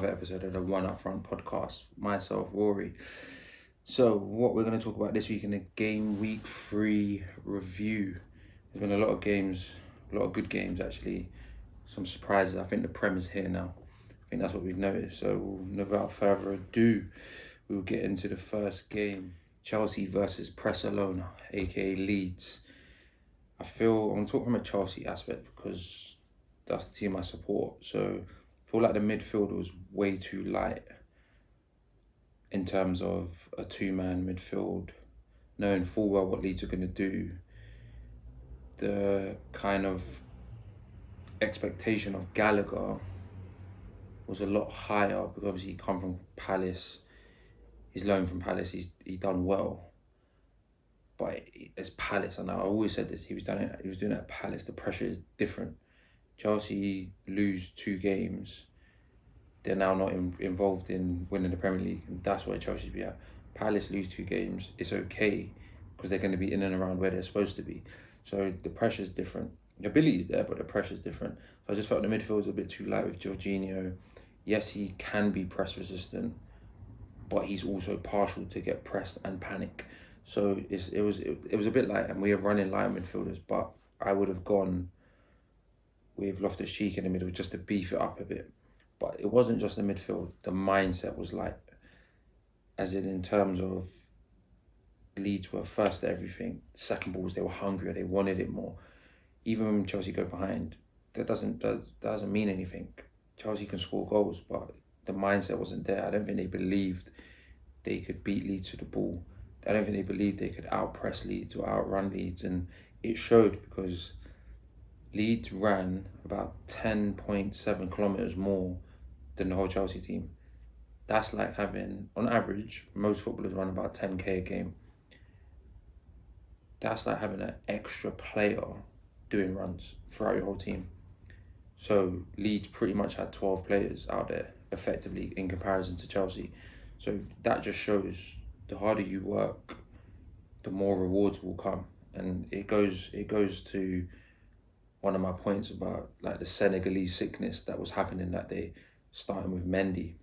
another episode of the Upfront podcast. Myself, Rory. So, what we're going to talk about this week in the game week 3 review. There's been a lot of games, a lot of good games actually. Some surprises. I think the Prem is here now. I think that's what we've noticed. So, without further ado, we'll get into the first game. Chelsea versus Barcelona, aka Leeds. I'm going to talk from a Chelsea aspect because that's the team I support. So, I feel like the midfield was way too light in terms of a two-man midfield, knowing full well what Leeds are going to do. The kind of expectation of Gallagher was a lot higher because obviously he come from Palace. He's loaned from Palace. He done well, but it's Palace, and I always said this. He was doing it at Palace. The pressure is different. Chelsea lose 2 games. They're now not involved in winning the Premier League, and that's where Chelsea be at. Palace lose 2 games. It's okay because they're going to be in and around where they're supposed to be. So the pressure's different. The ability's there, but the pressure's different. So I just felt the midfield was a bit too light with Jorginho. Yes, he can be press resistant, but he's also partial to get pressed and panic. So it was a bit light, and we are running light midfielders, but I would have gone with Loftus-Cheek in the middle just to beef it up a bit. But it wasn't just the midfield. The mindset was light, as in terms of Leeds were first at everything. Second balls, they were hungrier. They wanted it more. Even when Chelsea go behind, that doesn't mean anything. Chelsea can score goals, but the mindset wasn't there. I don't think they believed they could beat Leeds to the ball. I don't think they believed they could outpress Leeds or outrun Leeds, and it showed because Leeds ran about 10.7 kilometres more than the whole Chelsea team. That's like having, on average, most footballers run about 10k a game. That's like having an extra player doing runs throughout your whole team. So Leeds pretty much had 12 players out there effectively in comparison to Chelsea. So that just shows the harder you work, the more rewards will come. And it goes to one of my points about like the Senegalese sickness that was happening that day, starting with Mendy.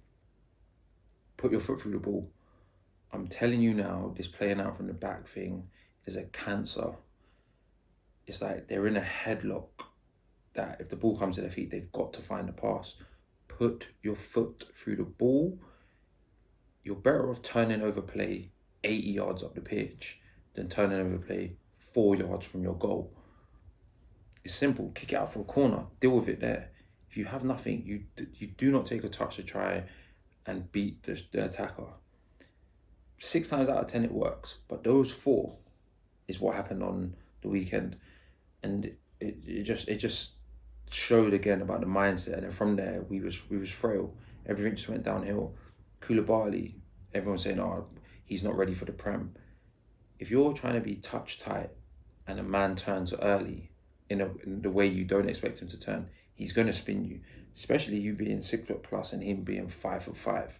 Put your foot through the ball. I'm telling you now, this playing out from the back thing is a cancer. It's like they're in a headlock that if the ball comes to their feet, they've got to find a pass. Put your foot through the ball. You're better off turning over play 80 yards up the pitch than turning over play 4 yards from your goal. It's simple. Kick it out for a corner. Deal with it there. If you have nothing, you do not take a touch to try and beat the attacker. 6 times out of 10 it works, but those 4 is what happened on the weekend, and it just showed again about the mindset. And then from there we was frail. Everything just went downhill. Koulibaly, everyone's saying, "Oh, he's not ready for the Prem." If you're trying to be touch tight and a man turns early in the way you don't expect him to turn, he's going to spin you, especially you being 6 foot plus and him being 5'5".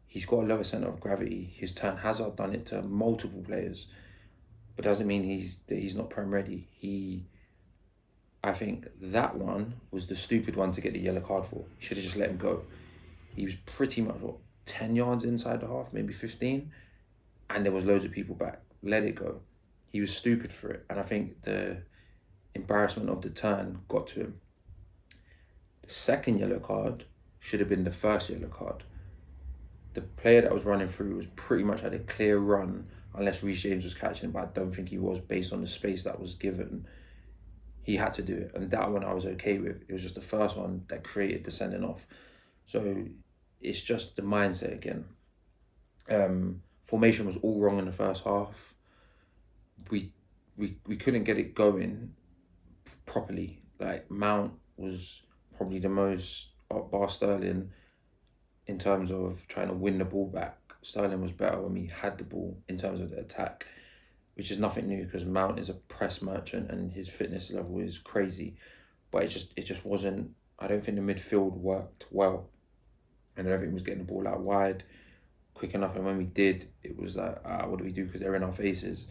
He's got a lower center of gravity. His turn, Hazard done it to multiple players, but doesn't mean he's not Prem ready. I think that one was the stupid one to get the yellow card for. He should have just let him go. He was pretty much 10 yards inside the half, maybe 15, and there was loads of people back. Let it go. He was stupid for it, and I think the embarrassment of the turn got to him. The second yellow card should have been the first yellow card. The player that was running through was pretty much had a clear run, unless Reece James was catching, but I don't think he was based on the space that was given. He had to do it, and that one I was okay with. It was just the first one that created the sending off. So it's just the mindset again. Formation was all wrong in the first half. We couldn't get it going properly. Like Mount was probably the most, bar Sterling, in terms of trying to win the ball back. Sterling was better when we had the ball in terms of the attack, which is nothing new because Mount is a press merchant and his fitness level is crazy. But it just wasn't. I don't think the midfield worked well, and I don't think he was getting the ball out wide quick enough. And when we did, it was like, what do we do? Because they're in our faces.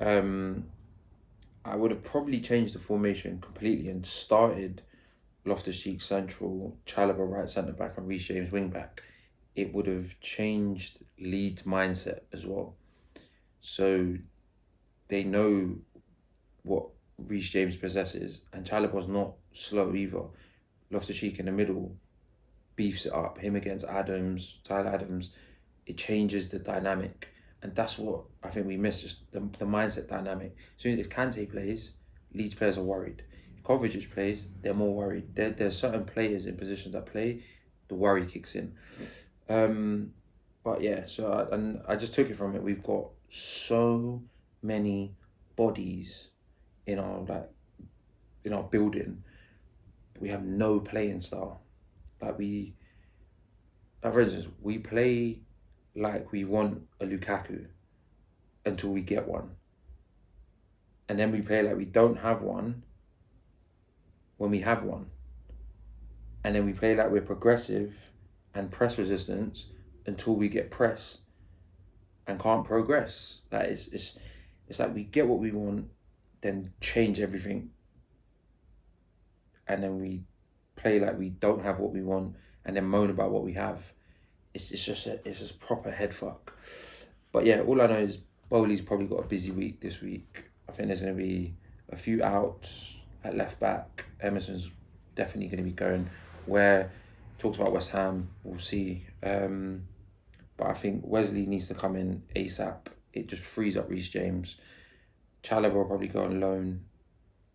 I would have probably changed the formation completely and started Loftus-Cheek central, Chalobah right centre-back and Reece James wing-back, it would have changed Leeds' mindset as well. So they know what Reece James possesses, and Chalobah's not slow either. Loftus-Cheek in the middle beefs it up, him against Adams, Tyler Adams, it changes the dynamic. And that's what I think we miss, just the mindset dynamic. So if Kante plays, Leeds players are worried. If Kovacic plays, they're more worried. There's certain players in positions that play, the worry kicks in. But yeah, so I just took it from it. We've got so many bodies in our building. We have no playing style. Like for instance, we play like we want a Lukaku until we get one. And then we play like we don't have one when we have one. And then we play like we're progressive and press resistance until we get pressed and can't progress. Like it's like we get what we want, then change everything. And then we play like we don't have what we want and then moan about what we have. It's just proper head fuck. But yeah, all I know is Bowley's probably got a busy week this week. I think there's going to be a few outs at left back. Emerson's definitely going to be going. Where talks about West Ham, we'll see. But I think Wesley needs to come in ASAP. It just frees up Reece James. Chalobah will probably go on loan.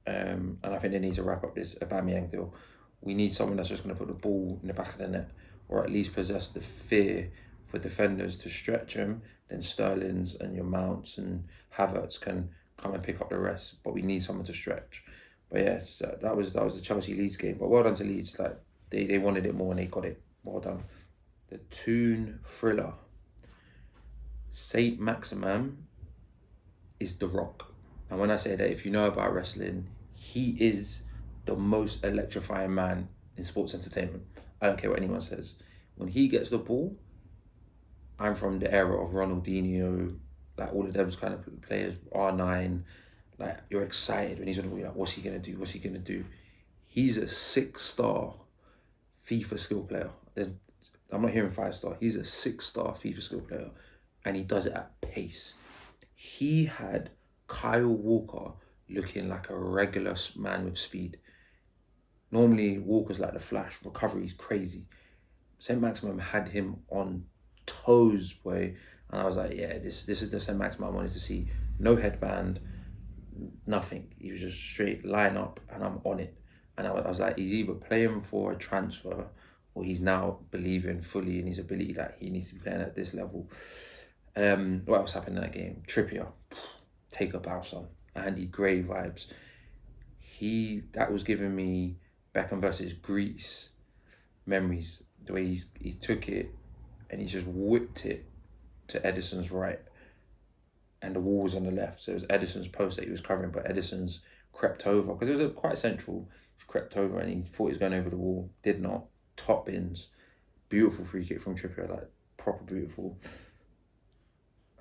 And I think they need to wrap up this Aubameyang deal. We need someone that's just going to put the ball in the back of the net, or at least possess the fear for defenders to stretch them. Then Sterling's and your Mounts and Havertz can come and pick up the rest. But we need someone to stretch. But yeah, that was the Chelsea Leeds game. But well done to Leeds. Like they wanted it more and they got it. Well done. The Toon thriller. Saint Maximin is the Rock. And when I say that, if you know about wrestling, he is the most electrifying man in sports entertainment. I don't care what anyone says. When he gets the ball, I'm from the era of Ronaldinho, like all of those kind of players, R9. Like, you're excited when he's on the ball. Like, what's he gonna do? What's he gonna do? He's a 6-star FIFA skill player. I'm not hearing 5-star. He's a 6-star FIFA skill player, and he does it at pace. He had Kyle Walker looking like a regular man with speed. Normally, Walker's like the Flash. Recovery's crazy. St. Maximin had him on toes, boy. And I was like, yeah, this is the St. Maximin I wanted to see. No headband, nothing. He was just straight line up, and I'm on it. And I was like, he's either playing for a transfer, or he's now believing fully in his ability that he needs to be playing at this level. What else happened in that game? Trippier, take up Alson, Andy Gray vibes. That was giving me Beckham versus Greece memories. The way he took it and he just whipped it to Edison's right, and the wall was on the left. So it was Edison's post that he was covering, but Edison's crept over because it was quite central. He crept over and he thought he was going over the wall. Did not. Top bins. Beautiful free kick from Trippier, like proper beautiful.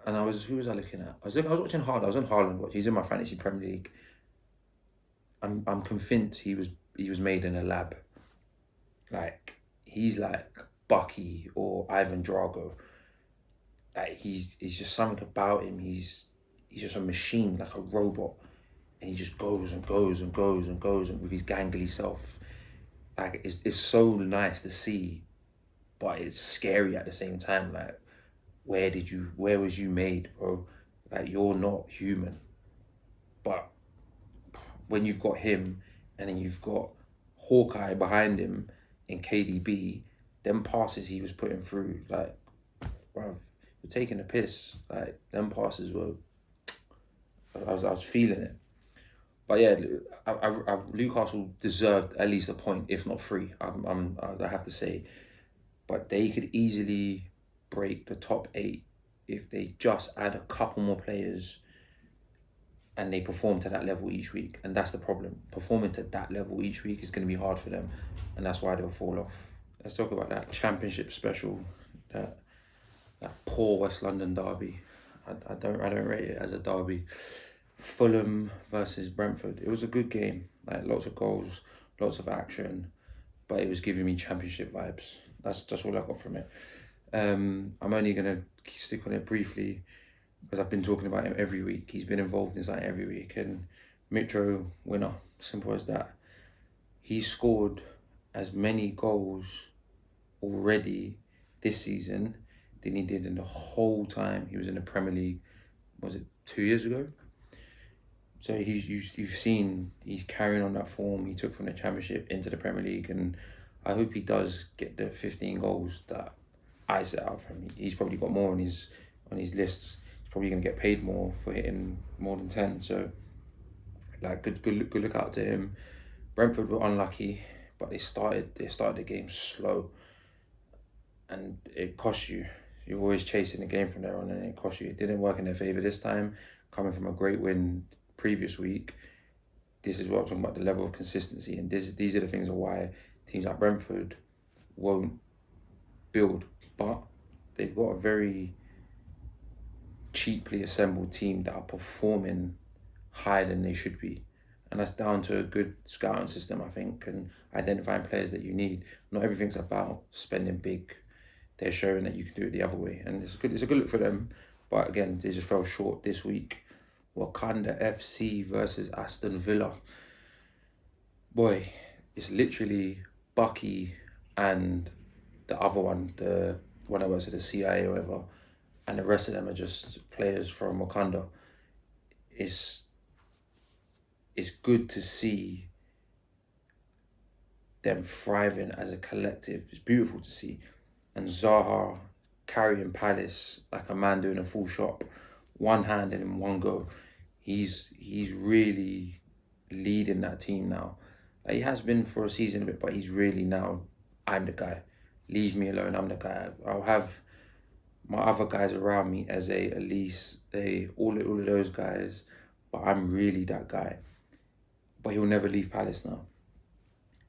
And who was I looking at? I was watching Haaland. I was on Haaland watch. He's in my fantasy Premier League. I'm convinced he was made in a lab. Like, he's like Bucky or Ivan Drago. Like, he's just something about him. He's just a machine, like a robot, and he just goes and goes and goes and goes, and with his gangly self. Like, it's so nice to see, but it's scary at the same time. Like, where was you made, bro? Like, you're not human. But when you've got him, and then you've got Hawkeye behind him in KDB, them passes he was putting through, like, bro, you're taking a piss. Like, them passes were, I was feeling it. But yeah, Newcastle deserved at least a point, if not 3. I have to say, but they could easily break the top 8 if they just add a couple more players and they perform to that level each week. And that's the problem. Performing to that level each week is going to be hard for them, and that's why they'll fall off. Let's talk about that Championship special, that poor West London derby. I don't rate it as a derby. Fulham versus Brentford. It was a good game. Like, lots of goals, lots of action. but it was giving me championship vibes. That's all I got from it. I'm only gonna stick on it briefly because I've been talking about him every week. He's been involved in something every week, and Mitro winner, simple as that. He scored as many goals already this season than he did in the whole time he was in the Premier League. Was it 2 years ago? So you've seen he's carrying on that form he took from the Championship into the Premier League, and I hope he does get the 15 goals that I set out for him. He's probably got more on his list. He's probably going to get paid more for hitting more than 10. So, like, good look out to him. Brentford were unlucky, but they started the game slow, and it cost you. You're always chasing the game from there on, and it cost you. It didn't work in their favour this time. Coming from a great win previous week, this is what I'm talking about, the level of consistency, and these are the things of why teams like Brentford won't build, but they've got a very cheaply assembled team that are performing higher than they should be, and that's down to a good scouting system, I think, and identifying players that you need. Not everything's about spending big. They're showing that you can do it the other way, and it's a good look for them, but again, they just fell short this week. Wakanda FC versus Aston Villa. Boy, it's literally Bucky and the other one, the one that works at the CIA or whatever, and the rest of them are just players from Wakanda. It's good to see them thriving as a collective. It's beautiful to see. And Zaha carrying Palace like a man doing a full shot, one hand and in one go. He's really leading that team now. Like, he has been for a season a bit, but he's really now, I'm the guy. Leave me alone, I'm the guy. I'll have my other guys around me as Elise, all of those guys, but I'm really that guy. But he'll never leave Palace now.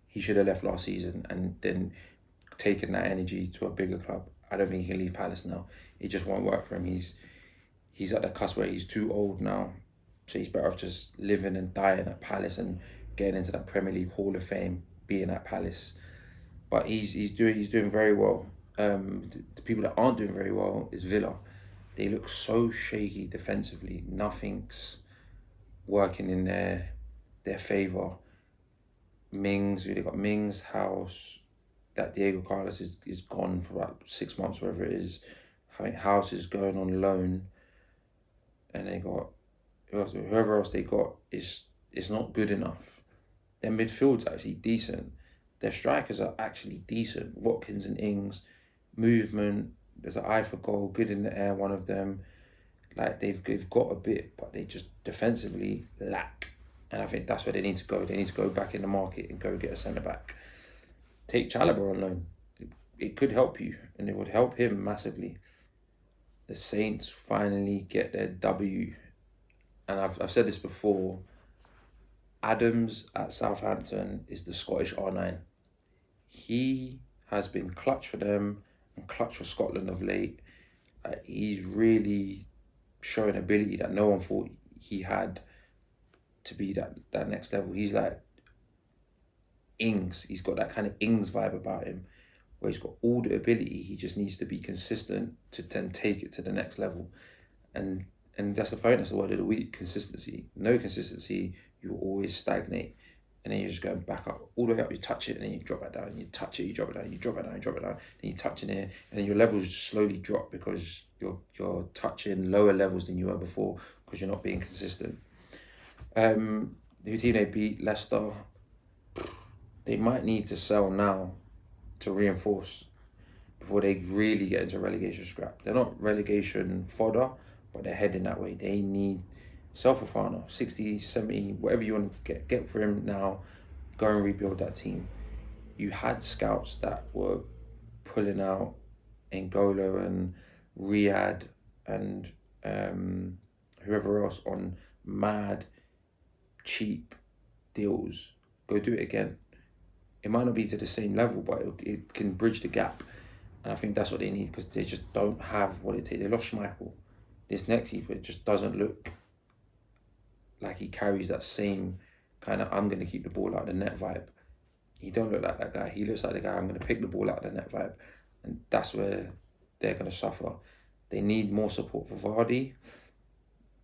He should have left last season and then taken that energy to a bigger club. I don't think he can leave Palace now. It just won't work for him. He's at the cusp where he's too old now. So he's better off just living and dying at Palace and getting into that Premier League Hall of Fame, being at Palace. But he's doing very well. The people that aren't doing very well is Villa. They look so shaky defensively. Nothing's working in their favour. They got Mings, House. That Diego Carlos is gone for about 6 months, whatever it is. I think House is going on loan, and they got whoever else they got is not good enough. Their midfield's actually decent. Their strikers are actually decent. Watkins and Ings, movement. There's an eye for goal, good in the air. One of them, like they've got a bit, but they just defensively lack. And I think that's where they need to go. They need to go back in the market and go get a centre back. Take Chalobah on loan. It could help you, and it would help him massively. The Saints finally get their W, and I've said this before. Adams at Southampton is the Scottish R9. He has been clutch for them and clutch for Scotland of late. He's really showing ability that no one thought he had to be that next level. He's like Ings. He's got that kind of Ings vibe about him, where he's got all the ability. He just needs to be consistent to then take it to the next level. And that's the phone. That's the word of the week: consistency. No consistency, you will always stagnate, and then you're just going back up, all the way up. You touch it, and then you drop it down. You touch it, you drop it down. You drop it down, you drop it down. Then you touch it here, and then your levels just slowly drop because you're touching lower levels than you were before because you're not being consistent. The team they beat, Leicester. They might need to sell now to reinforce before they really get into relegation scrap. They're not relegation fodder, but they're heading that way. They need sell Fofana, 60, 70, whatever you want to get for him now. Go and rebuild that team. You had scouts that were pulling out N'Golo and Riyadh and whoever else on mad, cheap deals. Go do it again. It might not be to the same level, but it can bridge the gap. And I think that's what they need, because they just don't have what it takes. They lost Schmeichel. This next keeper just doesn't look like he carries that same kind of I'm going to keep the ball out of the net vibe. He don't look like that guy. He looks like the guy I'm going to pick the ball out of the net vibe. And that's where they're going to suffer. They need more support for Vardy.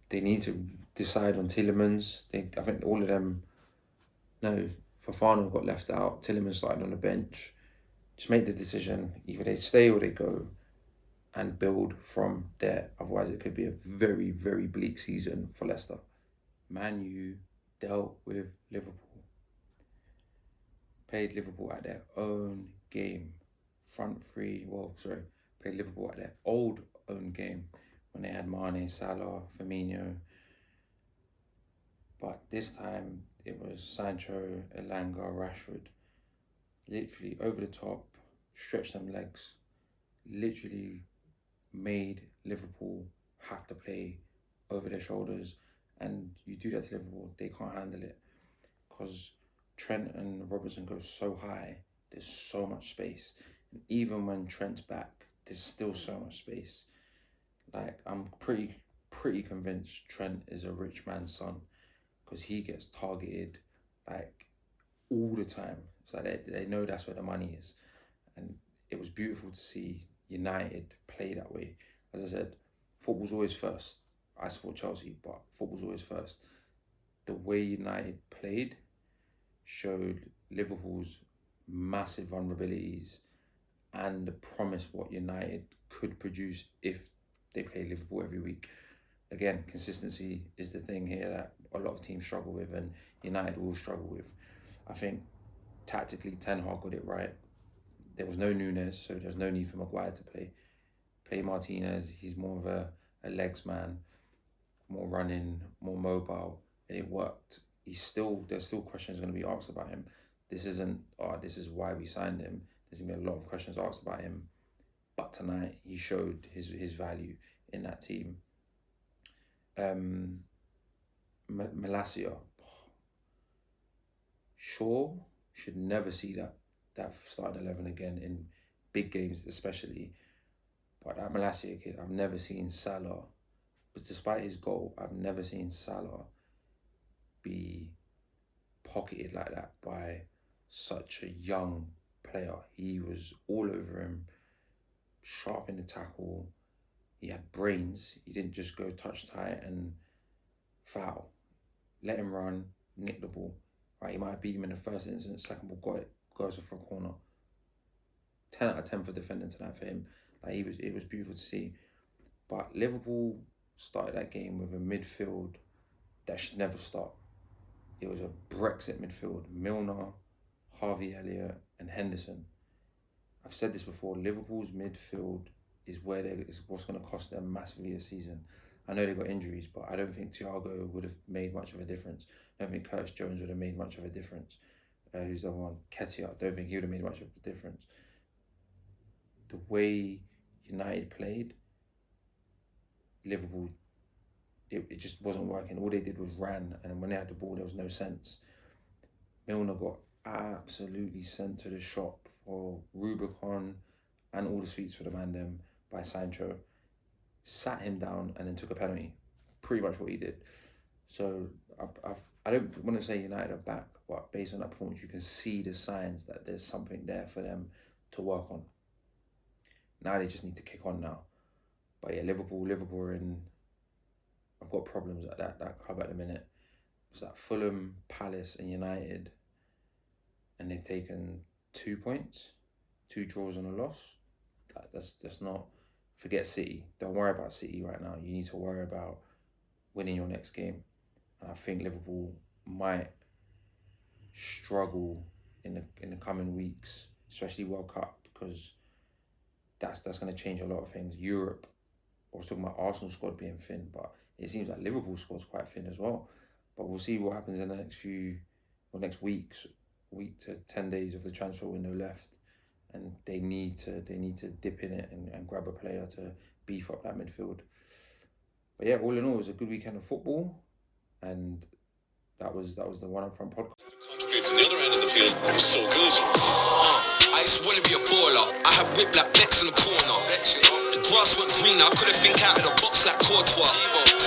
They need to decide on Tielemans. I think all of them... No, Fofana got left out. Tielemans started on the bench. Just make the decision. Either they stay or they go and build from there. Otherwise, it could be a very, very bleak season for Leicester. Man U dealt with Liverpool. Played Liverpool at their own game. Played Liverpool at their old own game when they had Mane, Salah, Firmino. But this time, it was Sancho, Elanga, Rashford. Literally over the top, stretched them legs. Literally made Liverpool have to play over their shoulders. And you do that to Liverpool, they can't handle it. Because Trent and Robertson go so high, there's so much space. And even when Trent's back, there's still so much space. Like, I'm pretty convinced Trent is a rich man's son, because he gets targeted like all the time. It's like they know that's where the money is. And it was beautiful to see United play that way. As I said, football's always first. I support Chelsea, but football's always first. The way United played showed Liverpool's massive vulnerabilities and the promise what United could produce if they play Liverpool every week. Again, consistency is the thing here that a lot of teams struggle with, and United will struggle with. I think tactically Ten Hag got it right. There was no Nunes, so there's no need for Maguire to play. Play Martinez, he's more of a legs man, more running, more mobile, and it worked. There's still questions going to be asked about him. This isn't, this is why we signed him. There's going to be a lot of questions asked about him. But tonight, he showed his value in that team. Malacia, Shaw should never see that starting 11 again in big games especially. But that Malacia kid, I've never seen Salah, but despite his goal, I've never seen Salah be pocketed like that by such a young player. He was all over him, sharp in the tackle. He had brains. He didn't just go touch tight and foul. Let him run, nick the ball. Right, he might have beat him in the first instance, second ball got it, goes for a corner. 10 out of 10 for defending tonight for him. Like, it was beautiful to see. But Liverpool started that game with a midfield that should never start. It was a Brexit midfield. Milner, Harvey Elliott, and Henderson. I've said this before, Liverpool's midfield is what's going to cost them massively this season. I know they've got injuries, but I don't think Thiago would have made much of a difference. I don't think Curtis Jones would have made much of a difference. Who's the other one? Ketia. I don't think he would have made much of a difference. The way United played, Liverpool, it just wasn't working. All they did was ran, and when they had the ball, there was no sense. Milner got absolutely sent to the shop for Rubicon and all the sweets for the man them by Sancho. Sat him down and then took a penalty. Pretty much what he did. So I don't want to say United are back, but based on that performance, you can see the signs that there's something there for them to work on. Now they just need to kick on now. But yeah, Liverpool are in... I've got problems at that club at the minute. It's like Fulham, Palace and United, and they've taken 2 points, 2 draws and a loss. That's not... Forget City. Don't worry about City right now. You need to worry about winning your next game. And I think Liverpool might struggle in the coming weeks, especially World Cup, because that's going to change a lot of things. Europe, I was talking about Arsenal squad being thin, but it seems like Liverpool squad's quite thin as well. But we'll see what happens in the next weeks, week to 10 days of the transfer window left. And they need to dip in it and grab a player to beef up that midfield. But yeah, all in all, it was a good weekend of football, and that was the One Upfront podcast. Contribute to the other end of the field, it's so good. I used to want to be a baller. I had whip like Bex in the corner. The grass went greener, I couldn't think out of the box like Courtois.